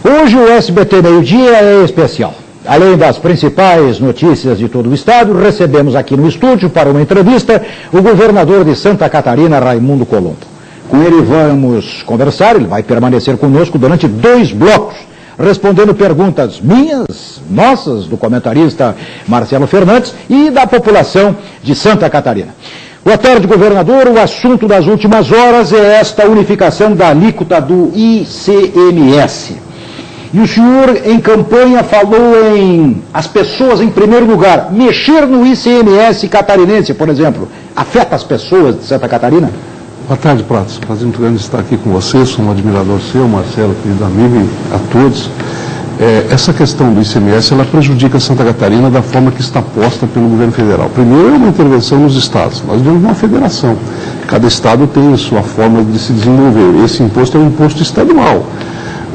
Hoje o SBT Meio-Dia é especial. Além das principais notícias de todo o estado, recebemos aqui no estúdio, para uma entrevista, o governador de Santa Catarina, Raimundo Colombo. Com ele vamos conversar, ele vai permanecer conosco durante 2 blocos, respondendo perguntas minhas, nossas, do comentarista Marcelo Fernandes e da população de Santa Catarina. Boa tarde, governador. O assunto das últimas horas é esta unificação da alíquota do ICMS. E o senhor, em campanha, falou em as pessoas em primeiro lugar. Mexer no ICMS catarinense, por exemplo, afeta as pessoas de Santa Catarina? Boa tarde, Pratos. Prazer muito grande estar aqui com você. Sou um admirador seu, Marcelo, querido amigo, e a todos. Essa questão do ICMS, ela prejudica Santa Catarina da forma que está posta pelo governo federal. Primeiro, é uma intervenção nos estados. Nós vivemos uma federação. Cada estado tem a sua forma de se desenvolver. Esse imposto é um imposto estadual.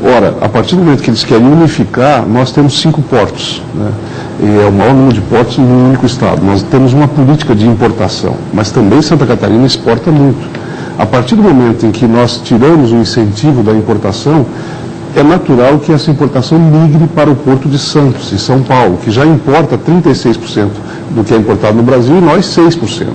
Ora, a partir do momento que eles querem unificar, nós temos 5 portos, né? É o maior número de portos no único estado. Nós temos uma política de importação, mas também Santa Catarina exporta muito. A partir do momento em que nós tiramos o incentivo da importação, é natural que essa importação migre para o Porto de Santos, em São Paulo, que já importa 36% do que é importado no Brasil e nós 6%.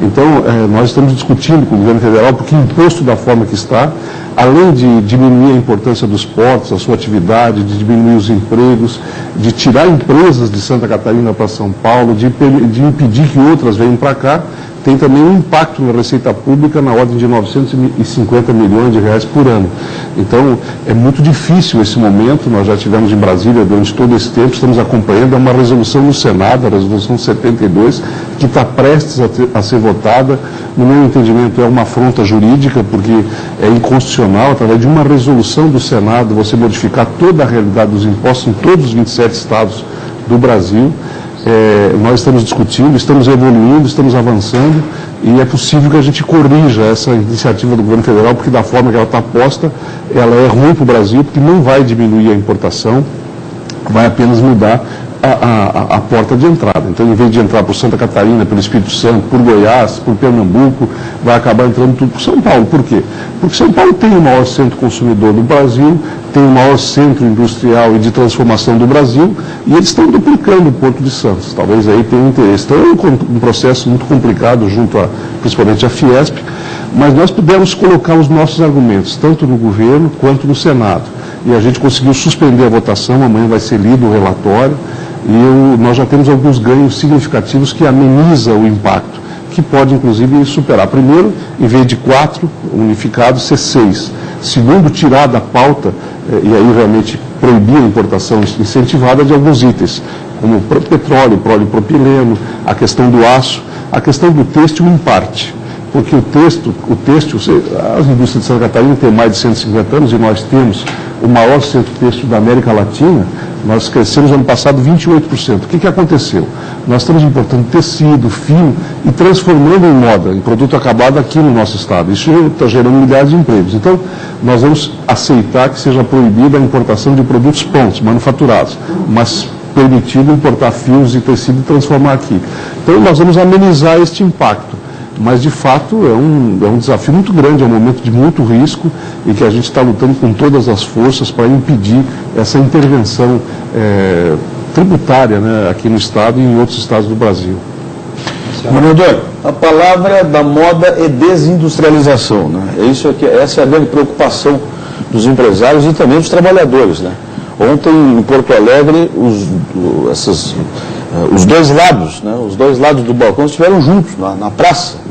Então, nós estamos discutindo com o governo federal, porque o imposto da forma que está, além de diminuir a importância dos portos, a sua atividade, de diminuir os empregos, de tirar empresas de Santa Catarina para São Paulo, de impedir que outras venham para cá, tem também um impacto na receita pública na ordem de 950 milhões de reais por ano. Então, é muito difícil esse momento. Nós já tivemos em Brasília durante todo esse tempo, estamos acompanhando uma resolução no Senado, a resolução 72, que está prestes a ser votada. No meu entendimento, é uma afronta jurídica, porque é inconstitucional, através de uma resolução do Senado, você modificar toda a realidade dos impostos em todos os 27 estados do Brasil. Nós estamos discutindo, estamos evoluindo, estamos avançando e é possível que a gente corrija essa iniciativa do governo federal, porque da forma que ela está posta, ela é ruim para o Brasil, porque não vai diminuir a importação, vai apenas mudar a porta de entrada. Então, em vez de entrar por Santa Catarina, pelo Espírito Santo, por Goiás, por Pernambuco, vai acabar entrando tudo por São Paulo. Por quê? Porque São Paulo tem o maior centro consumidor do Brasil, tem o maior centro industrial e de transformação do Brasil, e eles estão duplicando o Porto de Santos. Talvez aí tenha interesse. Então, é um processo muito complicado junto principalmente à Fiesp, mas nós pudemos colocar os nossos argumentos, tanto no governo quanto no Senado. E a gente conseguiu suspender a votação, amanhã vai ser lido o relatório, e nós já temos alguns ganhos significativos que amenizam o impacto, que pode inclusive superar. Primeiro, em vez de 4 unificados, ser 6. Segundo, tirar da pauta, e aí realmente proibir a importação incentivada de alguns itens, como petróleo, polipropileno, a questão do aço, a questão do têxtil em parte. Porque o têxtil, as indústrias de Santa Catarina têm mais de 150 anos e nós temos o maior centro têxtil da América Latina. Nós crescemos ano passado 28%. O que aconteceu? Nós estamos importando tecido, fio e transformando em moda, em produto acabado aqui no nosso estado. Isso está gerando milhares de empregos. Então, nós vamos aceitar que seja proibida a importação de produtos prontos, manufaturados, mas permitido importar fios e tecido e transformar aqui. Então, nós vamos amenizar este impacto. Mas, de fato, é um desafio muito grande, é um momento de muito risco e que a gente está lutando com todas as forças para impedir essa intervenção tributária, né, aqui no Estado e em outros estados do Brasil. Governador, a palavra da moda é desindustrialização, né? Essa é a grande preocupação dos empresários e também dos trabalhadores, né? Ontem, em Porto Alegre, os dois lados, né, os dois lados do balcão estiveram juntos na praça,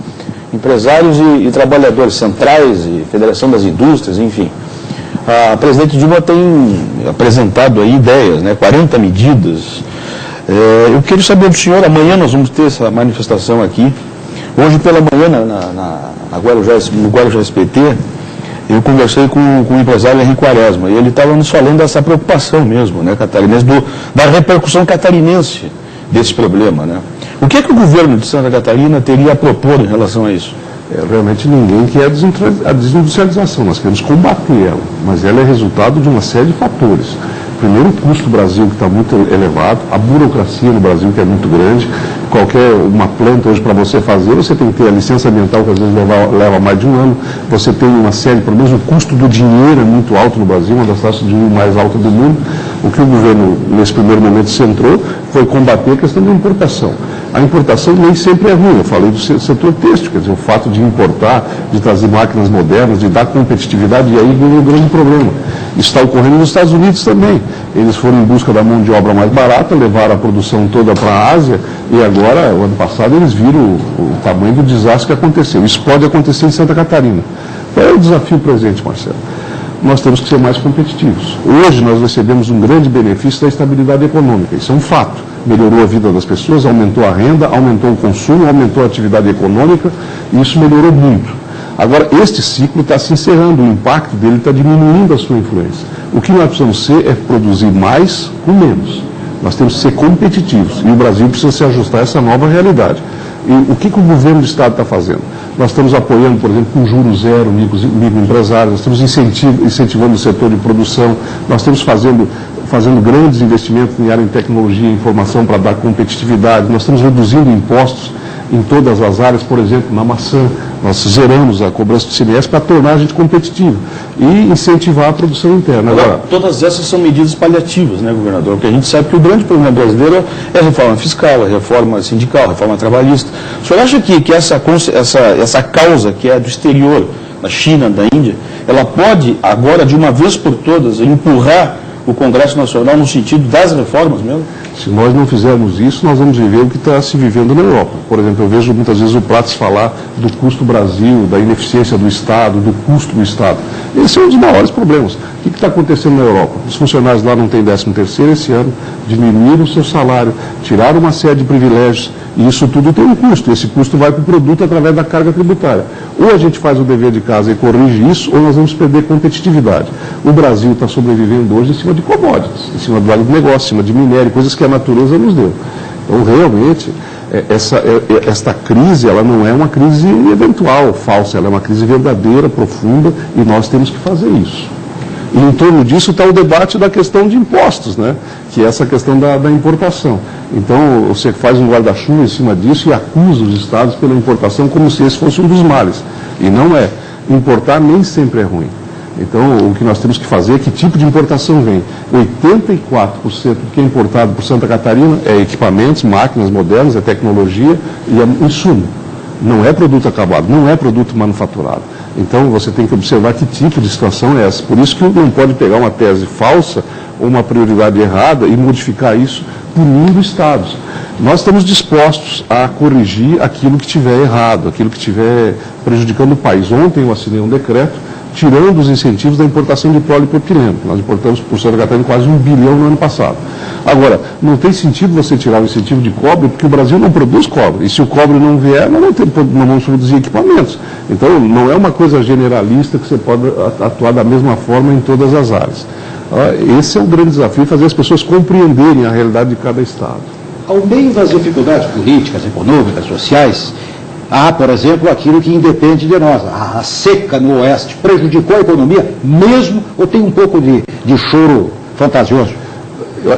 empresários e trabalhadores, centrais e Federação das Indústrias, enfim. A presidente Dilma tem apresentado aí ideias, né, 40 medidas. Eu queria saber do senhor, amanhã nós vamos ter essa manifestação aqui. Hoje pela manhã, no Guarujá SPT, eu conversei com o empresário Henrique Quaresma, e ele estava nos falando dessa preocupação mesmo, né, catarinense, da repercussão catarinense desse problema, né? O que o governo de Santa Catarina teria a propor em relação a isso? Realmente ninguém quer a desindustrialização, nós queremos combater ela, mas ela é resultado de uma série de fatores. Primeiro, o custo do Brasil, que está muito elevado, a burocracia no Brasil, que é muito grande. qualquer uma planta hoje para você fazer, você tem que ter a licença ambiental, que às vezes leva mais de um ano, você tem uma série, pelo menos o custo do dinheiro é muito alto no Brasil, uma das taxas de juros mais altas do mundo. O que o governo, nesse primeiro momento, centrou foi combater a questão da importação. A importação nem sempre é ruim, eu falei do setor têxtil, quer dizer, o fato de importar, de trazer máquinas modernas, de dar competitividade, e aí vem um grande problema. Isso está ocorrendo nos Estados Unidos também. Eles foram em busca da mão de obra mais barata, levaram a produção toda para a Ásia, e agora, o ano passado, eles viram o tamanho do desastre que aconteceu. Isso pode acontecer em Santa Catarina. Qual é o desafio presente, Marcelo? Nós temos que ser mais competitivos. Hoje nós recebemos um grande benefício da estabilidade econômica, isso é um fato. Melhorou a vida das pessoas, aumentou a renda, aumentou o consumo, aumentou a atividade econômica, e isso melhorou muito. Agora, este ciclo está se encerrando, o impacto dele está diminuindo a sua influência. O que nós precisamos ser é produzir mais com menos. Nós temos que ser competitivos, e o Brasil precisa se ajustar a essa nova realidade. E o que o governo do Estado está fazendo? Nós estamos apoiando, por exemplo, com juros zero, microempresários, nós estamos incentivando o setor de produção, nós estamos fazendo grandes investimentos em área de tecnologia e informação para dar competitividade, nós estamos reduzindo impostos em todas as áreas, por exemplo, na maçã, nós zeramos a cobrança do ICMS para tornar a gente competitivo e incentivar a produção interna. Agora, todas essas são medidas paliativas, né, governador? Porque a gente sabe que o grande problema brasileiro é a reforma fiscal, a reforma sindical, a reforma trabalhista. O senhor acha que essa causa que é do exterior, da China, da Índia, ela pode, agora, de uma vez por todas, empurrar o Congresso Nacional no sentido das reformas mesmo? Se nós não fizermos isso, nós vamos viver o que está se vivendo na Europa. Por exemplo, eu vejo muitas vezes o Prats falar do custo Brasil, da ineficiência do Estado, do custo do Estado. Esse é um dos maiores problemas. O que está acontecendo na Europa? Os funcionários lá não têm 13º esse ano, diminuíram o seu salário, tiraram uma série de privilégios, e isso tudo tem um custo. Esse custo vai para o produto através da carga tributária. Ou a gente faz o dever de casa e corrige isso, ou nós vamos perder competitividade. O Brasil está sobrevivendo hoje em cima de commodities, em cima do agronegócio, em cima de minério, coisas que a natureza nos deu. Então, realmente, esta crise, ela não é uma crise eventual, falsa, ela é uma crise verdadeira, profunda, e nós temos que fazer isso. E em torno disso está o debate da questão de impostos, né? Que é essa questão da importação. Então, você faz um guarda-chuva em cima disso e acusa os estados pela importação como se esse fosse um dos males. E não é. Importar nem sempre é ruim. Então, o que nós temos que fazer é que tipo de importação vem. 84% do que é importado por Santa Catarina é equipamentos, máquinas modernas, é tecnologia e é insumo. Não é produto acabado, não é produto manufaturado. Então, você tem que observar que tipo de situação é essa. Por isso que não pode pegar uma tese falsa ou uma prioridade errada e modificar isso punindo estados. Nós estamos dispostos a corrigir aquilo que estiver errado, aquilo que estiver prejudicando o país. Ontem eu assinei um decreto tirando os incentivos da importação de polipropileno. Nós importamos por Santa Catarina quase 1 bilhão no ano passado. Agora, não tem sentido você tirar o incentivo de cobre, porque o Brasil não produz cobre. E se o cobre não vier, nós não vamos produzir equipamentos. Então, não é uma coisa generalista que você pode atuar da mesma forma em todas as áreas. Esse é o grande desafio, fazer as pessoas compreenderem a realidade de cada estado. Ao meio das dificuldades políticas, econômicas, sociais, há, por exemplo, aquilo que independe de nós. A seca no Oeste prejudicou a economia mesmo ou tem um pouco de choro fantasioso?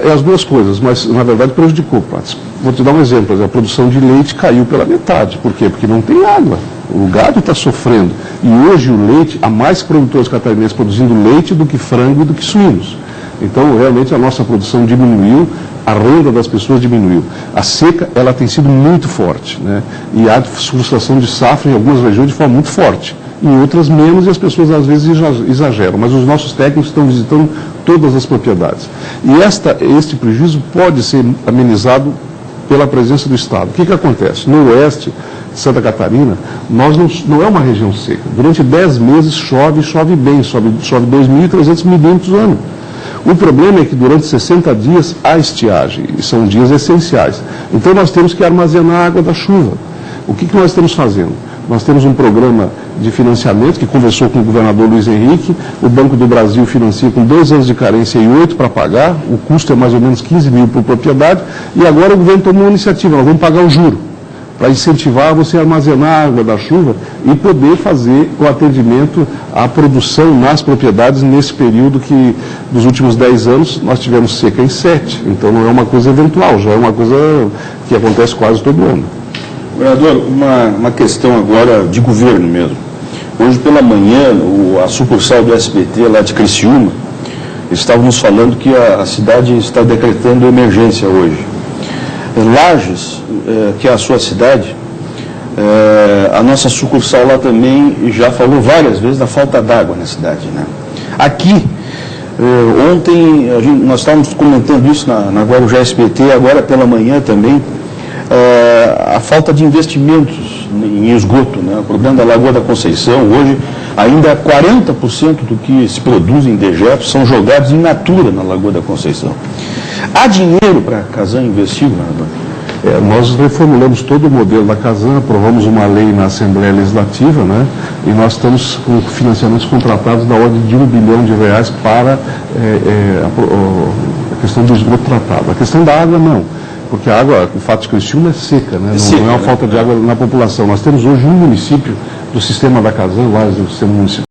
É as duas coisas, mas na verdade prejudicou, Prats. Vou te dar um exemplo, a produção de leite caiu pela metade. Por quê? Porque não tem água. O gado está sofrendo. E hoje o leite, há mais produtores catarinenses produzindo leite do que frango e do que suínos. Então, realmente, a nossa produção diminuiu, a renda das pessoas diminuiu. A seca, ela tem sido muito forte, né? E há frustração de safra em algumas regiões de forma muito forte. Em outras menos, e as pessoas às vezes exageram. Mas os nossos técnicos estão visitando todas as propriedades. E este prejuízo pode ser amenizado pela presença do Estado. O que acontece? No oeste de Santa Catarina, não é uma região seca. Durante 10 meses chove bem, chove 2.300 milímetros ao ano. O problema é que durante 60 dias há estiagem, e são dias essenciais. Então nós temos que armazenar a água da chuva. O que nós estamos fazendo? Nós temos um programa de financiamento que conversou com o governador Luiz Henrique, o Banco do Brasil financia com 2 anos de carência e 8 para pagar, o custo é mais ou menos 15 mil por propriedade, e agora o governo tomou uma iniciativa, nós vamos pagar o juro. para incentivar você a armazenar a água da chuva e poder fazer o atendimento à produção nas propriedades nesse período que, nos últimos 10 anos, nós tivemos seca em 7. Então não é uma coisa eventual, já é uma coisa que acontece quase todo ano. Vereador, uma questão agora de governo mesmo. Hoje pela manhã, a sucursal do SBT lá de Criciúma, estavam nos falando que a cidade está decretando emergência hoje. Lages, que é a sua cidade, a nossa sucursal lá também já falou várias vezes da falta d'água na cidade, né? Aqui, ontem, nós estávamos comentando isso na Guarujá SBT, agora pela manhã também, a falta de investimentos em esgoto, né? O problema da Lagoa da Conceição, hoje, ainda 40% do que se produz em dejetos são jogados in natura na Lagoa da Conceição. Há dinheiro para a Casan investir, vereador? Nós reformulamos todo o modelo da Casan, aprovamos uma lei na Assembleia Legislativa, né? E nós estamos com financiamentos contratados da ordem de R$1 bilhão para a questão do esgoto tratado. A questão da água, não. Porque a água, o fato de Criciúma é seca, né? Não é uma falta de água na população. Nós temos hoje um município do sistema da Casan, lá do sistema municipal,